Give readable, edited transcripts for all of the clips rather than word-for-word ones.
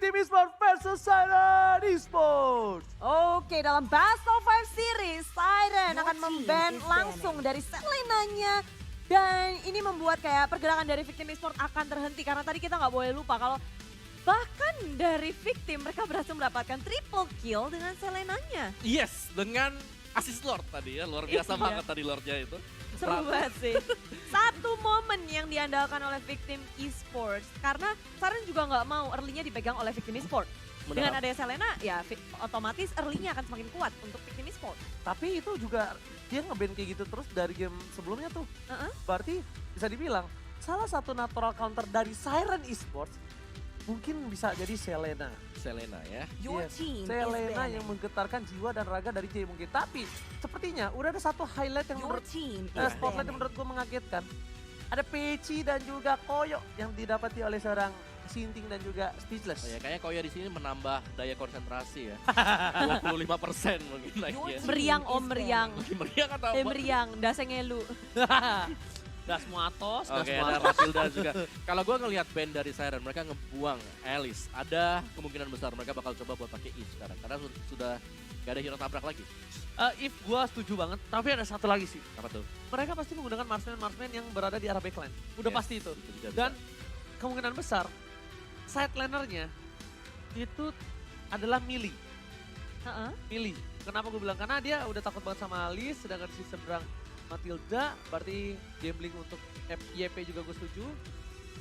Victim Esports versus Siren Esports. Oke, dalam Best of Five Series, Siren akan memban langsung dari Selenanya. Dan ini membuat kayak pergerakan dari Victim Esports akan terhenti. Karena tadi kita nggak boleh lupa kalau bahkan dari Victim mereka berhasil mendapatkan triple kill dengan Selenanya. Yes, dengan assist Lord tadi ya, luar biasa Iya. banget tadi Lordnya itu. Seru banget sih. Satu momen yang diandalkan oleh Victim Esports. Karena Siren juga nggak mau early-nya dipegang oleh Victim Esports. Dengan Benar. adanya Selena, ya otomatis early-nya akan semakin kuat untuk Victim Esports. Tapi itu juga dia nge-ban kayak gitu terus dari game sebelumnya tuh. Berarti bisa dibilang salah satu natural counter dari Siren Esports mungkin bisa jadi Selena. Selena ya. Your Yes, team Selena yang menggetarkan jiwa dan raga dari Jay mungkin. Tapi sepertinya udah ada satu highlight yang menurut spotlight yang menurut gue mengagetkan. Ada Peci dan juga Koyo yang didapati oleh seorang Sinting dan juga Speechless. Oh ya, kayaknya Koya di sini menambah daya konsentrasi ya. 25% mungkin naiknya. Meriang om meriang. Makin meriang atau apa? Meriang, dasengelu. Das Muatos, Das Oke, ada Rasilda juga. Kalau gue ngelihat band dari Siren, mereka ngebuang Alice. Ada kemungkinan besar mereka bakal coba buat pakai Eve sekarang. Karena sudah gak ada hero tabrak lagi. If gue setuju bangantapi ada satu lagi sih. Apa tuh? Mereka pasti menggunakan marksman yang berada di arah backline. Udah Yes, pasti itu. juga bisa. Dan kemungkinan besar side lanernya itu adalah Millie. Millie. Kenapa gue bilang? Karena dia udah takut banget sama Alice, sedangkan di seberang Matilda, berarti gambling untuk YP juga gue setuju.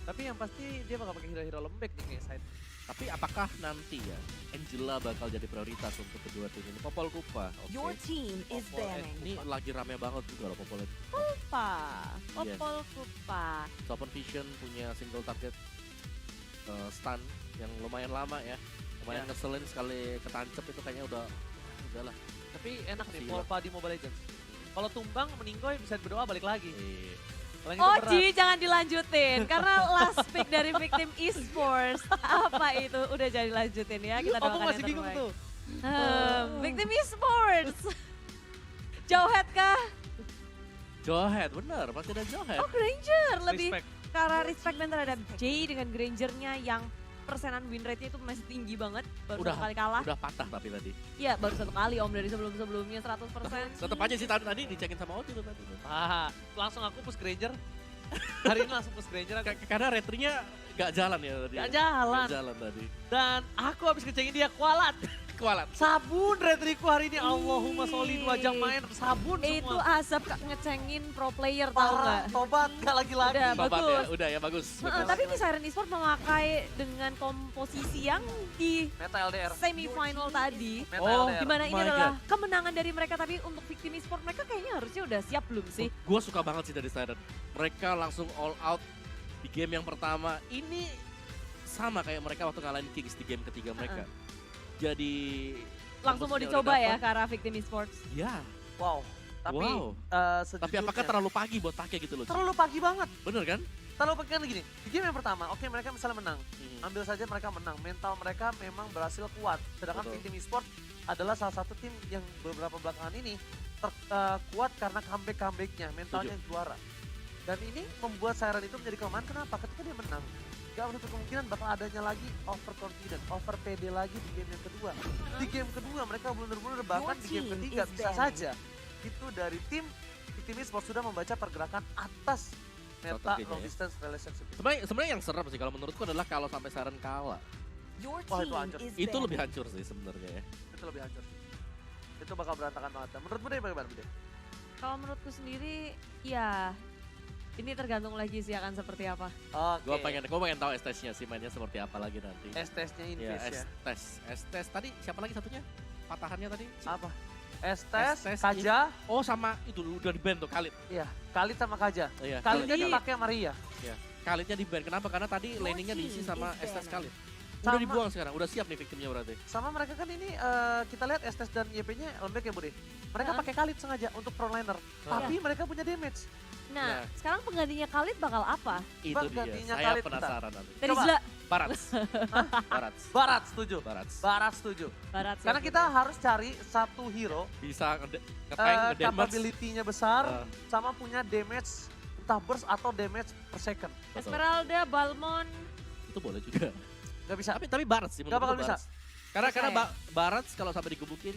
Tapi yang pasti dia bakal pakai hero-hero lembek nih kayak side. Tapi apakah nanti ya Angela bakal jadi prioritas untuk kedua tim ini? Popol Kupa, oke. team Ini lagi rame banget juga loh Popol. Kupa, Yes. Popol Kupa. Open Vision punya single target stun yang lumayan lama ya. Lumayan Ya. ngeselin sekali ketancep itu kayaknya udahlah. Tapi enak nih, Siap. Polpa di Mobile Legends. Kalau tumbang, meninggoy bisa berdoa balik lagi. Eh, Kalau yang itu Oh berat. Ji, jangan dilanjutin. Karena last pick dari Victim Esports. Apa itu? Udah jadi lanjutin ya. Kita Aku doakan masih yang bingung terbaik. tuh. Victim Esports. Jauhead kah? Jawhead, bener, pasti ada Jawhead. Oh Granger. Lebih Respect. karena respect dan terhadap Jay dengan Grangernya yang persenan win rate-nya itu masih tinggi banget. Baru Udah. satu kali kalah. Udah patah tapi tadi. Iya baru satu kali om dari sebelum-sebelumnya 100%. Tetep aja sih tadi dicekin sama Oti tuh tadi. Ah, langsung aku push Granger. Hari ini langsung push Granger. Karena retrinya gak jalan ya tadi. Gak jalan. Gak jalan tadi. Dan aku habis ngecengin dia kualat. Kualat. Sabun retriku hari ini. Allahumma sholli 2 jam main sabun Itu semua. asap ngecengin pro player tahu Parah, nggak? tobat gak lagi-lagi. Udah, Babat bagus. ya, udah ya bagus. bagus. Tapi ini Siren Esports memakai dengan komposisi yang di Meta LDR. semifinal tadi. Meta Oh, LDR. Dimana ini my adalah kemenangan dari mereka, tapi untuk Victim Esports mereka kayaknya harusnya udah siap belum sih? Gue suka banget sih dari Siren. Mereka langsung all out di game yang pertama. Ini sama kayak mereka waktu ngalahin Kings di game ketiga mereka. Jadi Langsung mau komposisinya dicoba udah ya dapet. ke arah Victim Esports. Ya, Wow. Tapi Wow. sejujurnya, tapi apakah terlalu pagi buat pakai gitu loh? Ci? terlalu pagi banget. Bener kan? Terlalu pagi kan gini. Di game yang pertama, oke mereka misalnya menang. Hmm. Ambil saja mereka menang. Mental mereka memang berhasil kuat. Sedangkan Betul. Victim Esports adalah salah satu tim yang beberapa belakangan ini kuat karena comeback-comebacknya. Mentalnya juara. Dan ini membuat Siren itu menjadi kelemahan. Kenapa? Ketika dia menang, gak menutup kemungkinan bakal adanya lagi overconfident, over PD lagi di game yang kedua. Di game kedua mereka benar-benar bahkan di game ketiga bisa saja itu dari tim Victim Esports sudah membaca pergerakan atas meta Strateginya long ya. distance relationship. Sebenarnya yang serem sih kalau menurutku adalah kalau sampai Siren kalah. Wah itu hancur. Itu lebih hancur sih sebenarnya ya. Itu lebih hancur. Itu bakal berantakan banget. Menurut Bude bagaimana Bude? Kalau menurutku sendiri, ya ini tergantung lagi sih akan seperti apa. Oke. Gue pengen tahu S-testnya sih mainnya seperti apa lagi nanti. S-testnya Ya, Invis ya. S-test. Tadi siapa lagi satunya? Patahannya tadi? Apa? S-test, S-test, Kaja, Oh sama itu udah di ban tuh Khalid. iya. Khalid sama Kaja. Oh, iya, Khalidnya Khalid. dipakai Maria. Khalidnya di ban. Kenapa? Karena tadi laningnya diisi sama S-test Khalid. Sama. Udah dibuang sekarang, udah siap nih victimnya berarti. Sama mereka kan ini kita lihat S-test dan YP-nya lembek ya Bude. Mereka Heeh. pakai Khalid sengaja untuk frontliner. Tapi mereka punya damage. Nah, Ya. sekarang penggantinya Khalid bakal apa? Itu Bang, dia, gantinya saya Khalid, penasaran nanti. Coba. Terizla. Barats. Barats. Barat setuju. Barats. Barat setuju. Barat sih. Karena kita harus cari satu hero Bisa nge-tank, nge-damage. capability-nya besar Eh. sama punya damage entah burst atau damage per second. Betul. Esmeralda, Balmond, Itu boleh juga. Nggak bisa. Tapi Barat sih Nggak menurut bakal gue bisa. Barat. Karena Percaya. Barat kalau sampai digebukin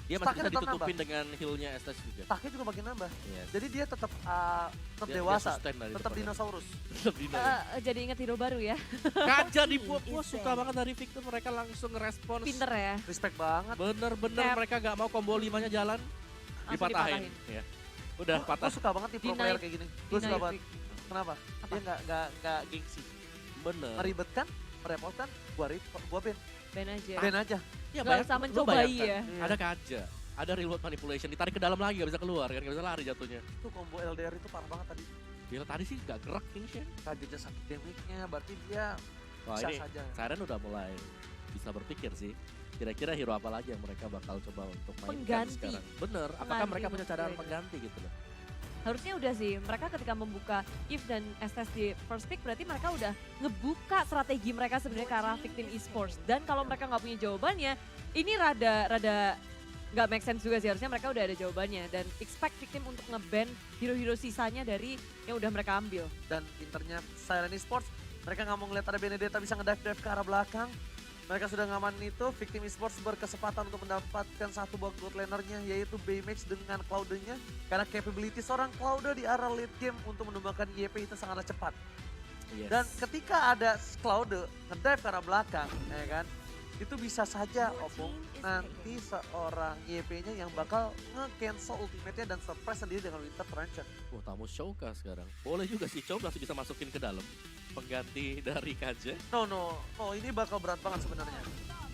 dia masih Stucknya bisa tetap ditutupin dengan heal-nya Estes juga. Taknya juga makin nambah. Yes. Jadi dia tetap Dia dewasa, sustain dari tetap depannya. dinosaurus. Tetap dino. Jadi inget hero baru ya. Kaja di gue suka banget dari Victor, mereka langsung ngerespons. Pinter ya. Respect banget. Bener-bener Kayak- mereka gak mau combo 5-nya jalan, Langsung dipatahin. Ya. Udah patah. Gue suka banget nih pro Deny- player kayak gini. Gue suka deny banget. Kenapa? Apa? Dia nggak gengsi. Bener. Meribetkan, merepotkan, gua ban. Ben aja. Ban aja. Ya, Nggak usah lu mencobai bayangkan, ya. Iya. Ada Kaja, ada real world manipulation, ditarik ke dalam lagi gak bisa keluar kan, gak bisa lari jatuhnya. Itu combo LDR itu parah banget tadi. Gila tadi sih gak gerak Kingshen. Kagetnya sakit damage-nya, berarti dia Wah bisa ini saja. Siren udah mulai bisa berpikir sih. Kira-kira hero apa lagi yang mereka bakal coba untuk mainkan Pengganti. sekarang. Bener, apakah Pengganti mereka punya untuk cadangan Raiden. pengganti gitu loh. Harusnya udah sih, mereka ketika membuka Eve dan Estes di first pick berarti mereka udah ngebuka strategi mereka sebenarnya ke arah victim esports. Dan kalau mereka nggak punya jawabannya, ini rada nggak make sense juga sih, harusnya mereka udah ada jawabannya. Dan expect victim untuk nge-ban hero-hero sisanya dari yang udah mereka ambil. Dan pinternya Siren Esports, mereka nggak mau ngeliat ada Benedetta bisa ngedive-dive ke arah belakang. Mereka sudah ngamanin itu, Victim Esports berkesempatan untuk mendapatkan satu buah gold lanernya, yaitu Baymax dengan Cloud-nya. Karena capability seorang Cloud di arah late game untuk menumbangkan YP itu sangatlah cepat. Yes. Dan ketika ada Cloud ngedive ke arah belakang, ya kan, itu bisa saja Opung nanti seorang YP-nya yang bakal nge-cancel ultimate-nya dan surprise sendiri dengan Winter Trencher. Wah tamu Shouka sekarang. Boleh juga sih, Chow masih bisa masukin ke dalam. Pengganti dari Kaja. No, ini bakal berat banget sebenarnya.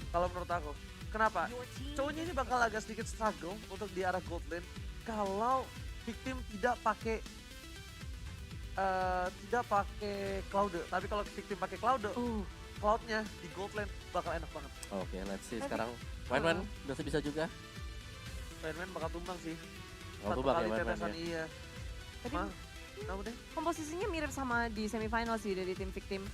Kalau menurut aku. Kenapa? Cowoknya ini bakal agak sedikit struggle untuk di arah gold lane kalau victim tidak pakai Cloud. Tapi kalau victim pakai Cloud, Cloud-nya di gold lane bakal enak banget. Oke, let's see Tapi- sekarang. Wan bisa juga. Fireman bakal tumbang sih. Oh, Satu tumbang kali ya Wan tetesan ya. iya. Tadi Mah, tahu deh. komposisinya mirip sama di semifinal sih dari tim victim.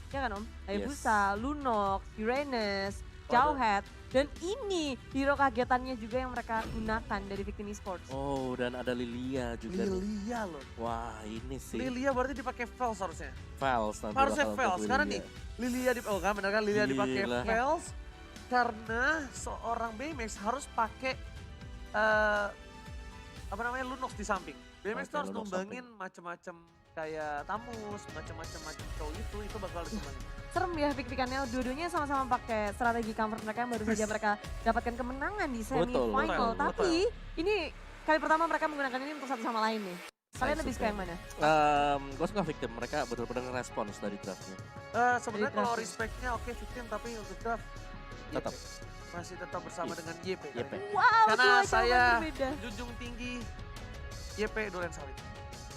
Ya kan Om? Yes. Hayabusa, Lunox, Uranus, Oh, Jauhead. Dan ini hero kagetannya juga yang mereka gunakan dari victim esports. Oh, dan ada Lilia juga. nih. Lilia loh. Wah, ini sih. Lilia berarti dipakai Vels harusnya. Fals nanti Harusnya bakal untuk Vels. Karena nih, Lilia. Lilia oh kan benar kan Lilia dipakai Gila. Vels karena seorang Baymax harus pakai apa namanya Lunox di samping. Baymax Oke, tuh harus Lunox numbangin macam-macam kayak Tamus, macam-macam show itu bakal disumbangin. Serem ya pick-pickannya, dua-duanya sama-sama pakai strategi comfort mereka yang baru saja mereka dapatkan kemenangan di semifinal. betul, Tapi ini kali pertama mereka menggunakan ini untuk satu sama lain nih. Kalian lebih suka yang mana? Gue suka victim, mereka benar-benar respons dari draftnya. Sebenarnya Dari kalau draft. respectnya oke victim tapi untuk draft Tetap. YP. Masih tetap bersama Yes. dengan YP. YP. Wow, Karena dua jawaban saya berbeda. junjung tinggi YP Duren Sawit.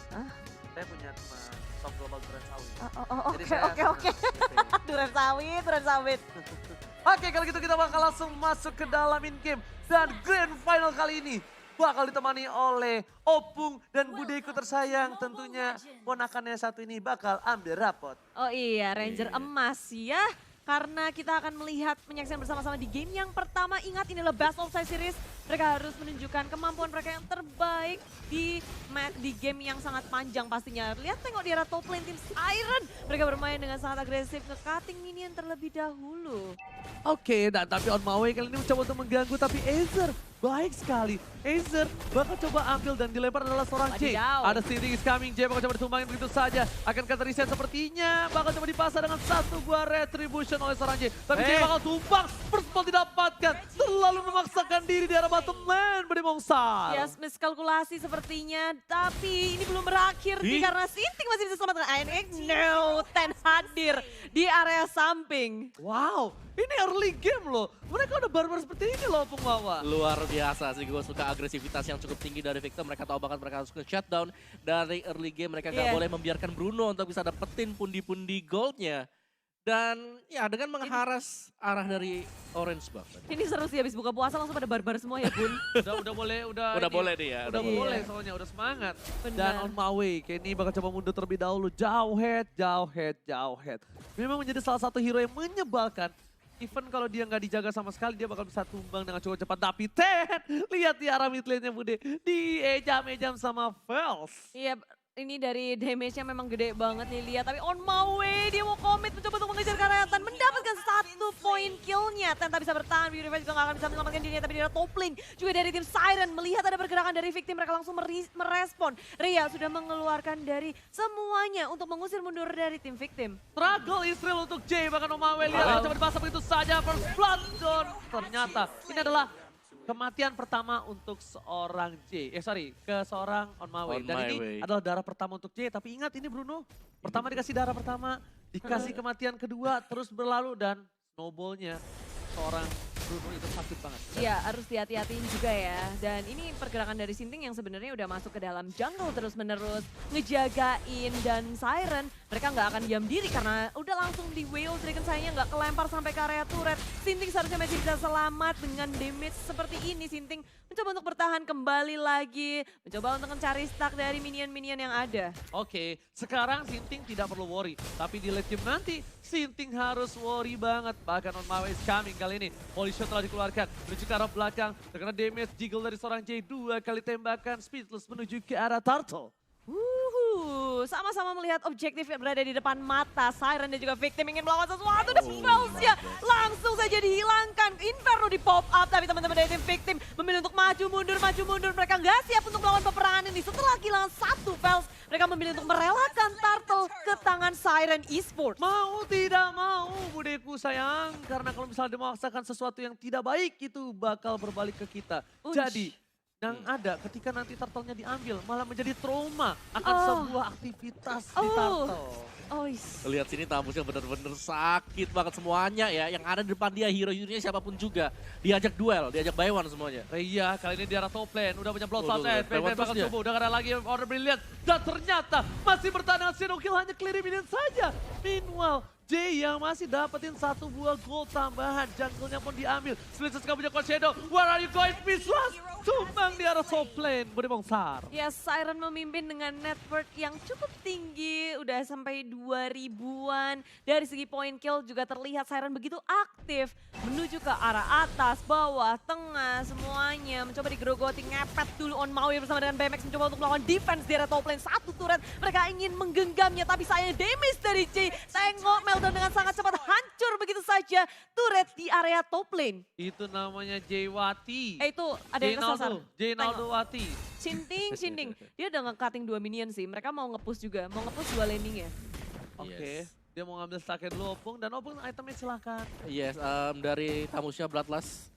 Hah? Saya punya teman top global Duren Sawit. Jadi Oke, saya oke, oke. senang YP. Duren sawit, duren sawit. Oke, kalau gitu kita bakal langsung masuk ke dalam in-game. Dan grand final kali ini bakal ditemani oleh Opung dan budeku tersayang. Tentunya ponakannya satu ini bakal ambil rapot. Oh iya, Ranger Iya. emas ya. Karena kita akan melihat menyaksikan bersama-sama di game yang pertama. Ingat inilah Best of 5 Series. Mereka harus menunjukkan kemampuan mereka yang terbaik di game yang sangat panjang pastinya. Lihat tengok di arah top lane tim Siren. Mereka bermain dengan sangat agresif, nge-cutting minion terlebih dahulu. Oke, dan tapi on my way kali ini mencoba untuk mengganggu, tapi Azer baik sekali. Azer bakal coba ambil dan dilempar adalah seorang J. Wadidaw. Ada Stealing is coming, J bakal coba ditumbangin begitu saja. Akan kata reset sepertinya, bakal coba dipasang dengan satu buah retribution oleh seorang J. Tapi J bakal tumbang, first ball didapatkan. Terlalu memaksakan diri di arah bottom lane, Budi Mongsar. Yes, miskalkulasi sepertinya. Tapi ini belum berakhir nih karena Sinting masih bisa selamatkan. ANX no, Ten hadir di area samping. Wow, ini early game loh. Mereka udah barbar seperti ini loh, Opung Wawa. Luar biasa sih, gue suka agresivitas yang cukup tinggi dari Victor. Mereka tahu bahkan mereka harus nge-shutdown dari early game. Mereka gak Iya. boleh membiarkan Bruno untuk bisa dapetin pundi-pundi goldnya. Dan ya dengan mengharas arah dari Orange Buff tadi. Ini seru sih habis buka puasa langsung pada barbar semua ya Bun. Udah boleh, Udah ini. boleh dia. Udah Iya. boleh soalnya, udah semangat. Dan Benar. on my way, Kenny bakal coba mundur terlebih dahulu. Jauh head. Memang menjadi salah satu hero yang menyebalkan. Even kalau dia nggak dijaga sama sekali, dia bakal bisa tumbang dengan cukup cepat. Tapi Ten, lihat di arah mid lane-nya Bude. Di ejam-ejam sama Vels. Iya, ini dari damage-nya memang gede banget nih lihat. Tapi on my way, dia mau commit mencoba untuk mengejar Karyatan. Mendapatkan 1 poin kill-nya. Tenta bisa bertahan, Beautify juga gak akan bisa menyelamatkan dirinya. Tapi dia top lane juga dari tim Siren. Melihat ada pergerakan dari victim, mereka langsung merespon. Rhea sudah mengeluarkan dari semuanya untuk mengusir mundur dari tim victim. Struggle is real untuk Jay, bahkan Omawe lihat coba dipasang begitu saja first blood zone. Ternyata ini adalah kematian pertama untuk seorang Jay. ke seorang On My Way. On Dan My ini Way. adalah darah pertama untuk Jay. Tapi ingat ini Bruno, pertama dikasih darah pertama, dikasih kematian kedua, terus berlalu dan snowballnya seorang Bruno itu sakit banget. Iya, harus dihati-hatiin juga ya. Dan ini pergerakan dari Sinting yang sebenarnya udah masuk ke dalam jungle terus-menerus. Ngejagain dan Siren, mereka nggak akan diam diri karena udah langsung di Whale Dragon sayangnya nggak kelempar sampai ke area turret. Sinting seharusnya masih bisa selamat dengan damage seperti ini. Sinting mencoba untuk bertahan kembali lagi. Mencoba untuk mencari stack dari minion-minion yang ada. Oke, sekarang Sinting tidak perlu worry. Tapi di late game nanti, Sinting harus worry banget. Bahkan On My Way is coming kali ini. Holy shot telah dikeluarkan, menuju ke arah belakang. Terkena damage jiggle dari seorang Jay, 2 kali tembakan. Speedless menuju ke arah Turtle. Sama-sama melihat objektif yang berada di depan mata. Siren dan juga victim ingin melawan sesuatu. Dan spells-nya langsung saja dihilangkan. Inferno di pop up, tapi teman-teman dari tim victim memilih untuk maju mundur. Mereka nggak siap untuk melawan peperangan ini. Setelah kehilangan 1 spells, mereka memilih untuk merelakan Turtle ke tangan Siren Esports. Mau tidak mau, budeku sayang. Karena kalau misalnya dia memaksakan sesuatu yang tidak baik, itu bakal berbalik ke kita. Unsh. Jadi, yang ada ketika nanti turtle-nya diambil, malah menjadi trauma akan sebuah aktivitas di turtle. Lihat sini Tamusnya bener-bener sakit banget semuanya ya. Yang ada di depan dia, hero-hero-nya siapapun juga. Diajak duel, diajak buy one semuanya. Iya, kali ini di arah top lane, udah punya blood Tuh, fast, tuh, lewat bakal terus coba, udah gak ada lagi order brilliant. Dan ternyata masih bertahan dengan Shadow Kill, hanya clear minion saja. Meanwhile, Jay yang masih dapetin 1 buah gold tambahan, jungle-nya pun diambil. Split sekarang punya Cold Shadow, where are you going, Pislas? Tumbang di arah top lane, Bude Bongsar. Ya, Siren memimpin dengan network yang cukup tinggi, udah sampai 2000-an. Dari segi point kill juga terlihat Siren begitu aktif menuju ke arah atas, bawah, tengah, semuanya. Mencoba digerogoti, ngepet dulu On My Way bersama dengan BMX mencoba untuk melawan defense di area top lane. 1 turret, mereka ingin menggenggamnya, tapi sayang damage dari Jay. Tengok Meltdown dengan sangat cepat, hancur begitu saja turret di area top lane. Itu namanya Jaywati. Itu ada yang kesasar. Jaynaldo Wati. Sinting. Dia udah nge-cutting 2 minion sih. Mereka mau nge-push juga. Mau nge-push 2 landing ya. Oke, Yes. dia mau ngambil stacknya dulu Opung, dan Opung itemnya silakan. Yes, dari Tamusnya Bloodlust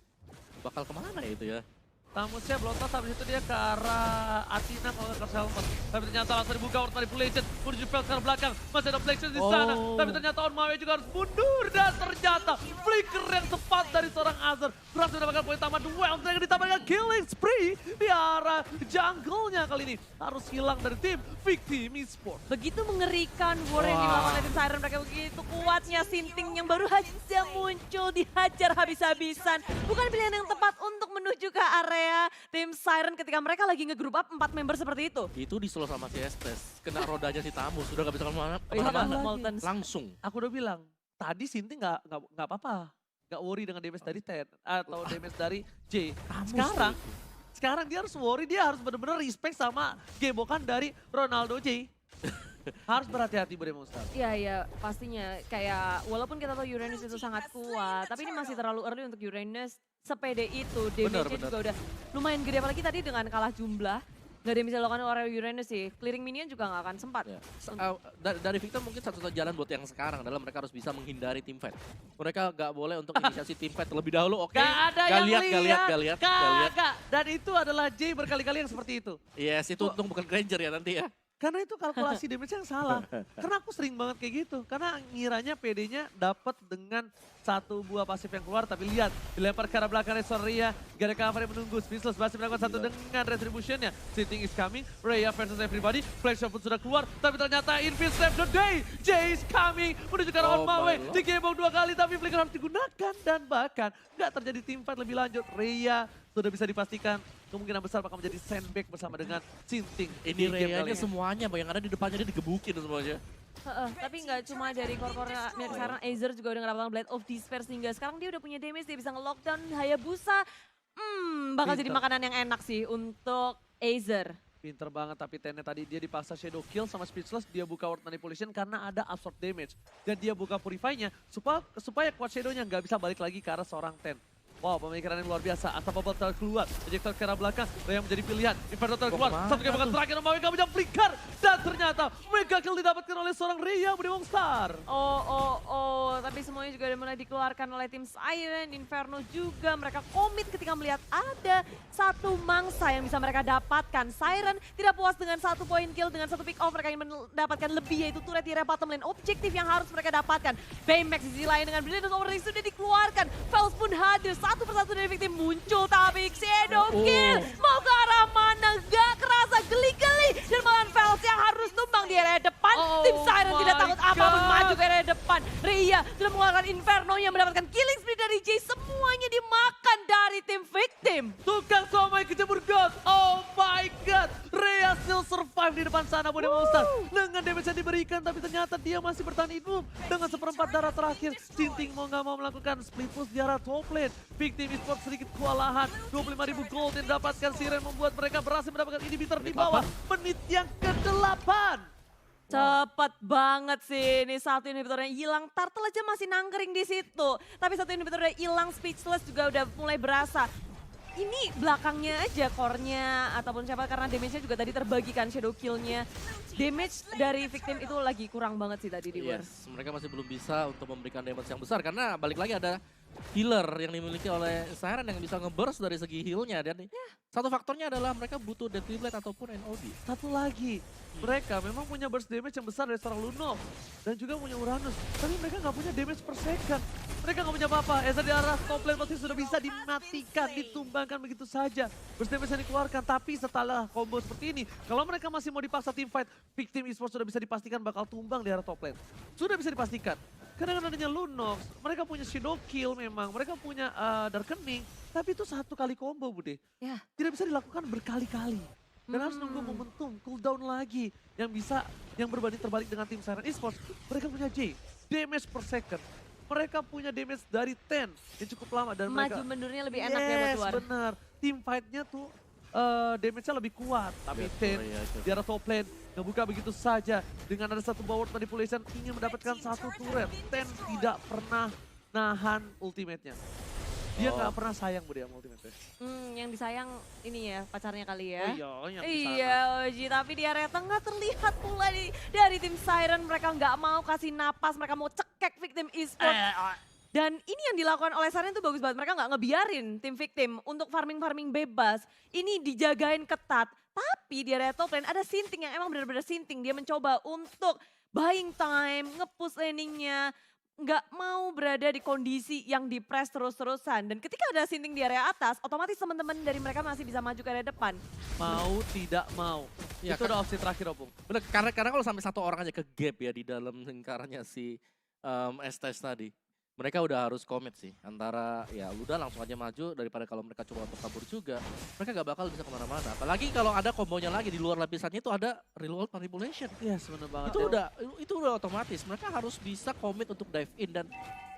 bakal kemana ya itu ya? Tamusnya Bloodlust, habis itu dia ke arah Athena kalau ke Selmas. Tapi ternyata langsung dibuka World Manipulation, menuju Feld ke arah belakang. Masih ada Flexion di sana, tapi ternyata On My Way juga harus mundur. Dan ternyata flicker yang tepat dari seorang Azir berhasil mendapatkan poin utama. Duel Dragon ditambahkan killing spree di arah jungle-nya kali ini. Harus hilang dari tim Victim Esports. Begitu mengerikan war yang dilakukan oleh tim Siren. Mereka begitu kuatnya Sinting yang baru saja muncul dihajar habis-habisan. Bukan pilihan yang tepat untuk menuju ke area tim Siren ketika mereka lagi nge-group up 4 member seperti itu. Itu di slow sama si Estes. Kena rodanya si Tamus, sudah gak bisa Iya, kemana-mana. Molten. Langsung. Aku udah bilang, tadi Sinti nggak apa-apa. Nggak worry dengan damage dari Ten atau damage dari J. Sekarang dia harus worry, dia harus benar-benar respect sama gebokan dari Ronaldo J. Harus berhati-hati Bude Monster. Iya, pastinya. Kayak walaupun kita tahu Uranus itu sangat kuat, tapi ini masih terlalu early untuk Uranus sepede itu. Damage-nya juga udah lumayan gede, apalagi tadi dengan kalah jumlah. Gak ada yang bisa dilakukan oleh Uranus sih. Clearing minion juga gak akan sempat. Ya. Dari Victor mungkin satu-satunya jalan buat yang sekarang adalah mereka harus bisa menghindari team fight. Mereka gak boleh untuk inisiasi team fight terlebih dahulu, oke? Gak ada yang lihat. Gak. Dan itu adalah J berkali-kali yang seperti itu. Yes, itu untung bukan Granger ya nanti ya. Karena itu kalkulasi damage yang salah. Karena aku sering banget kayak gitu. Karena ngiranya PD-nya dapat dengan 1 buah pasif yang keluar. Tapi lihat, dilempar ke arah belakang Rhea. Gak ada cover yang menunggu. Speedless masih melakukan satu dengan retribution-nya. Sinting is coming. Rhea versus everybody. Flash shot pun sudah keluar. Tapi ternyata Invis save the day. Jay is coming. Menuju ke arah On My Way. Digebong 2 kali tapi flicker harus digunakan. Dan bahkan gak terjadi team fight lebih lanjut. Rhea sudah bisa dipastikan kemungkinan besar bakal menjadi sandbag bersama dengan Sinting. Ini Rhea-nya semuanya, yang ada di depannya dia digebukin semuanya. Tapi nggak cuma dari core-core sekarang Azer juga udah ngedapatkan Blade of Despair sehingga sekarang dia udah punya damage, dia bisa nge-lockdown Hayabusa. Bakal jadi makanan yang enak sih untuk Azer. Pinter banget, tapi Tennya tadi dia dipaksa shadow kill sama Speechless, dia buka word manipulation karena ada absorb damage. Dan dia buka purify-nya supaya kuat shadow-nya nggak bisa balik lagi ke arah seorang Ten. Wow, pemikiran yang luar biasa. Unstoppable terkeluar. Ejector ke arah belakang. Yang menjadi pilihan. Inferno terkeluar. Satu tembakan terakhir. Mega punya flicker. Dan ternyata mega kill didapatkan oleh seorang Rhea Budi Mongstar. Tapi semuanya juga udah mulai dikeluarkan oleh tim Siren. Inferno juga. Mereka komit ketika melihat ada satu mangsa yang bisa mereka dapatkan. Siren tidak puas dengan 1 poin kill, dengan 1 pick off. Mereka ingin mendapatkan lebih, yaitu turret di area bottom lane. Objektif yang harus mereka dapatkan. Baymax di sisi lain dengan Brilliant Overlay sudah dikeluarkan. Fels pun hadir. Satu persatu dari victim muncul, tapi shadow kill mau ke arah mana, gak kerasa, geli-geli, dan malah Fels yang harus tumbang di area depan. Tim Siren tidak takut apapun, maju ke area depan. Rhea sudah mengeluarkan Inferno yang mendapatkan killing spree dari Jay, semuanya dimakan dari tim victim. Tukang somai kecebur God, oh my god. Rhea still survive di depan sana Budi Mongstar. Dengan damage yang diberikan, tapi ternyata dia masih bertahan hidup. Dengan seperempat darah terakhir, Sinting mau gak mau melakukan split push di arah top lane. Victim Esports sedikit kewalahan, 25.000 gold yang didapatkan Siren membuat mereka berhasil mendapatkan inhibitor di bawah menit yang ke-8. Cepet banget sih, ini satu inhibitornya hilang, Turtle aja masih nangkring di situ. Tapi satu inhibitornya hilang, Speechless juga udah mulai berasa. Ini belakangnya aja core-nya ataupun siapa, karena damage-nya juga tadi terbagikan shadow kill-nya. Damage dari victim itu lagi kurang banget sih tadi di war. Yes, mereka masih belum bisa untuk memberikan damage yang besar karena balik lagi ada healer yang dimiliki oleh Siren yang bisa nge-burst dari segi heal-nya. Dan satu faktornya adalah mereka butuh Deadly Blade ataupun NOD. Satu lagi, mereka memang punya burst damage yang besar dari seorang Lunox dan juga punya Uranus, tapi mereka nggak punya damage per second. Mereka nggak punya apa-apa. Eza di arah top lane pasti sudah bisa dimatikan, ditumbangkan begitu saja. Burst damage yang dikeluarkan, tapi setelah combo seperti ini, kalau mereka masih mau dipaksa team fight, victim esports sudah bisa dipastikan bakal tumbang di arah top lane. Sudah bisa dipastikan. Karena dengan adanya Lunox, mereka punya shadow kill memang, mereka punya darkening, tapi itu satu kali combo Bude. Ya. Tidak bisa dilakukan berkali-kali. Dan harus nunggu momentum, cooldown lagi. Yang berbanding terbalik dengan tim Siren Esports, mereka punya J, damage per second. Mereka punya damage dari 10 yang cukup lama dan mereka... Maju mundurnya lebih enak ya buat luar. Yes, benar. Team fight-nya tuh damage-nya lebih kuat. Tapi Ten di arah top lane ngebuka begitu saja. Dengan ada satu forward manipulation ingin mendapatkan satu turret. Ten tidak pernah nahan ultimate-nya. Dia nggak pernah sayang Budi sama ultimate-nya. Yang disayang ini ya pacarnya kali ya. Oh iya, yang di sana. Iya Oji, tapi di area tengah terlihat pula dari tim Siren mereka nggak mau kasih napas, mereka mau cekek victim esports. Dan ini yang dilakukan oleh Siren itu bagus banget, mereka nggak ngebiarin tim victim untuk farming-farming bebas. Ini dijagain ketat, tapi di area top lane ada Sinting yang emang benar-benar Sinting. Dia mencoba untuk buying time, nge-push laning-nya. Nggak mau berada di kondisi yang di-press terus-terusan. Dan ketika ada Sinting di area atas, otomatis teman-teman dari mereka masih bisa maju ke area depan. Mau tidak mau. Ya, itu udah opsi terakhir Opung. Bener, karena kalau sampai satu orang aja ke gap ya di dalam lingkarannya si Estes tadi. Mereka udah harus komit sih, antara ya udah langsung aja maju daripada kalau mereka coba untuk kabur juga, mereka gak bakal bisa kemana-mana. Apalagi kalau ada kombonya lagi di luar lapisannya itu ada real world manipulation. Iya sebenarnya banget. Itu udah otomatis, mereka harus bisa komit untuk dive in dan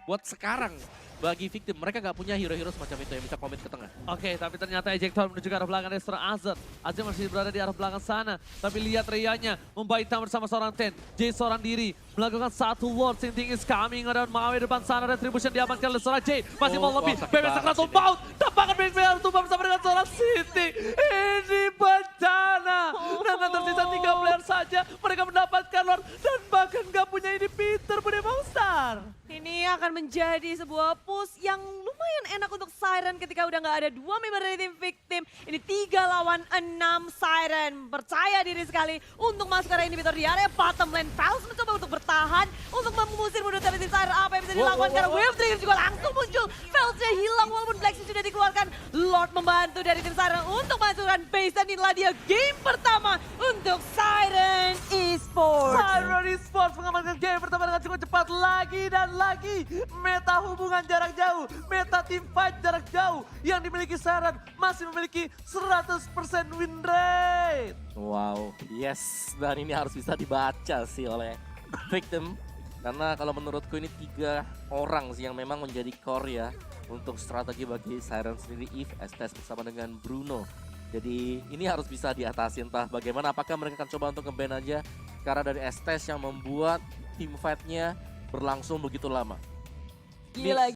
buat sekarang bagi victim mereka gak punya hero-hero semacam itu yang bisa komit ke tengah. Oke, tapi ternyata ejector menuju ke arah belakang dari seorang Azad. Azad masih berada di arah belakang sana. Tapi lihat Rhea-nya membaik bersama seorang Ten. Jay seorang diri melakukan satu ward. Sinting is coming around Maui depan sana. Retribution diamankan oleh seorang Jay. Masih mau lebih. Bebek sakral tumbang. Tampakan Bebek sakral tumbang bersama dengan seorang Sinting. Ini bencana. Dengan tersisa 3 player saja. Mereka mendapatkan Lord. Dan bahkan gak punya inhibitor Budi Mongstar. Ini akan menjadi sebuah push yang lumayan enak untuk Siren ketika udah nggak ada 2 member dari tim victim. Ini 3 lawan 6 Siren. Percaya diri sekali untuk masuk ke area inhibitor di area bottom lane. Fels mencoba untuk bertahan, untuk mengusir mundur dari tim Siren. Apa yang bisa dilakukan karena wave trigger juga langsung muncul. Felsnya hilang walaupun Black Sea sudah dikeluarkan. Lord membantu dari tim Siren untuk masukkan base dan inilah dia game pertama untuk Siren Esports. Siren Esports mengamankan game pertama dengan cukup cepat lagi dan lagi. Meta hubungan jarak jauh, meta team fight jarak jauh yang dimiliki Siren masih memiliki 100% win rate. Wow, yes, dan ini harus bisa dibaca sih oleh victim. Karena kalau menurutku ini 3 orang sih yang memang menjadi core ya untuk strategi bagi Siren sendiri. Eve, Estes bersama dengan Bruno. Jadi ini harus bisa diatasi, entah bagaimana, apakah mereka akan coba untuk nge-ban aja karena dari Estes yang membuat team fight-nya berlangsung begitu lama. Gila.